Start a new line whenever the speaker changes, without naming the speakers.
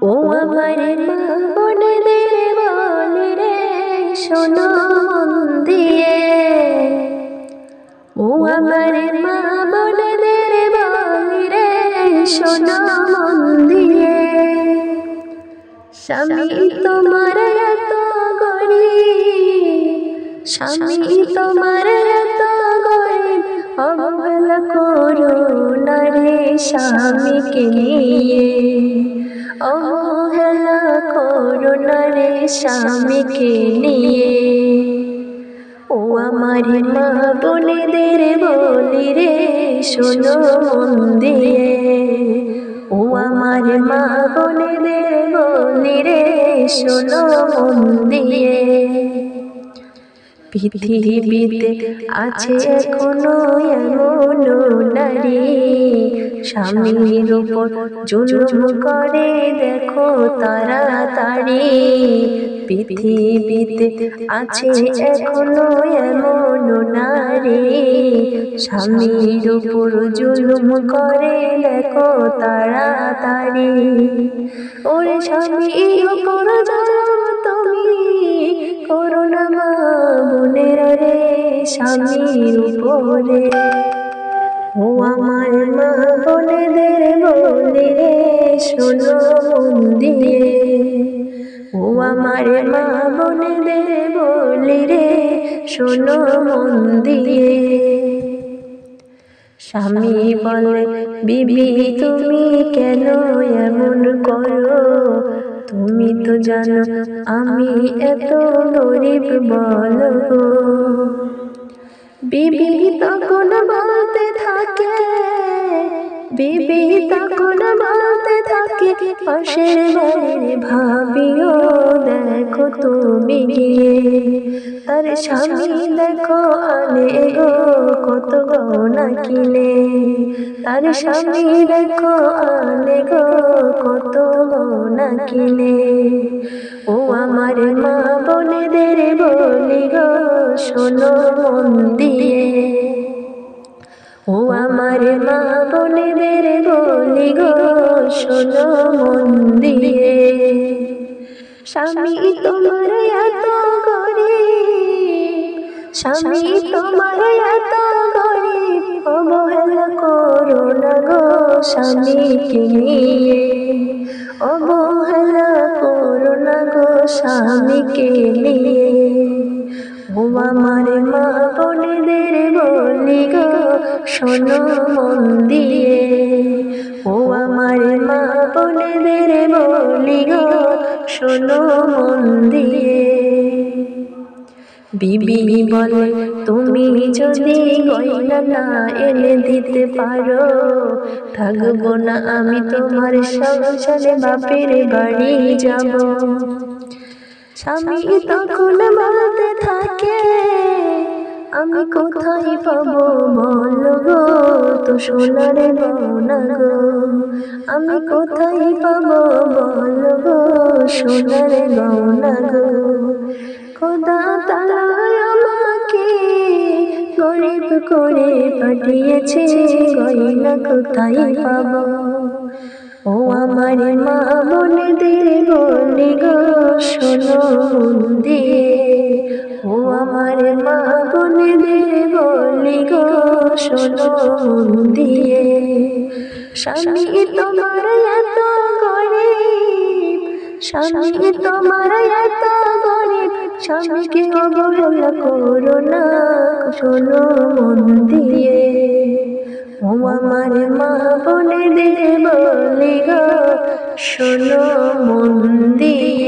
ও আমার মা বোনেদের বলি রে শোনো মন দিয়ে, ও আমার মা বোনেদের বলি রে শোনো মন দিয়ে। স্বামী তোমার এত গরিব, স্বামী তোমার এত গরিব, অবহেলা করো না রে স্বামীকে নিয়ে, অবহেলা করো না রে স্বামীকে নিয়ে। ও আমার মা বোনেদের বলি রে শোনো মন দিয়ে, ও আমার মা বোনেদের বলি রে শোনো মন দিয়ে। পৃথিবীতে আছে এখনো এমন নারী, স্বামীর উপর জুলুম করে দেখো তাড়াতাড়ি। পৃথিবীতে আছে এখনো এমন নারী, স্বামীর উপর জুলুম করে দেখো তাড়াতাড়ি। ওরে স্বামীর উপর জুলুম তুমি করো না মা বোনেরা রে স্বামীর উপরে। ও আমার মা বোনেদের বলি রে শোনো মন দিয়ে, ও আমার মা বোনেদের বলি রে শোনো মন দিয়ে। স্বামী বলে বিবি তুমি কেন এমন করো, তুমি তো জানো আমি এত গরিব বলো গো। বিবি তখন বলতে থাকে, বিবি তখন বলতে থাকে, পাশের বাড়ির ভাবিও দেখো তুমি গিয়ে, তার স্বামী দেখো আনে গো কত গয়না কিনে, তার স্বামী দেখো আনে গো কত গয়না কিনে। ও আমার মা বোনেদের বলি গো শোনো মন দিয়ে, ও আমার মা বোনেদের বলি গো শোনো মন দিয়ে। স্বামী তোমার এত গরিব, স্বামী তোমার এত গরিব, অবহেলা করো না গো স্বামীকে নিয়ে, অবহেলা করো না গো স্বামীকে নিয়ে। ও আমার মা বোনেদের বলি গো শোনো মন দিয়ে, ও আমার মা বোনেদের বলি গো শোনো মন দিয়ে। বিবি বলে তুমি যদি গয়না না এনে দিতে পারো, থাকবো না আমি তোমার সংসারে, বাপের বাড়ি যাব। স্বামী তখন বলতে থাকে আমি কোথায় পাবো বলো গো তো সোনার গয়না গো, আমি কোথায় পাবো বলো গো সোনার গয়না গো। খোদা তাআলা আমাকে গরিব করে পাঠিয়েছে, গয়না কোথায় পাবো। ও আমার মা বোনেদের বলি গো শোনো মন দিয়ে, ও আমার মা বোনেদের বলি গো শোনো মন দিয়ে। স্বামী তোমার এত গরিব, স্বামী তোমার এত গরিব, স্বামীকে অবহেলা করো না শোনো মন দিয়ে। ও আমার মা বোনেদের বলি গো শোনো মন দিয়ে।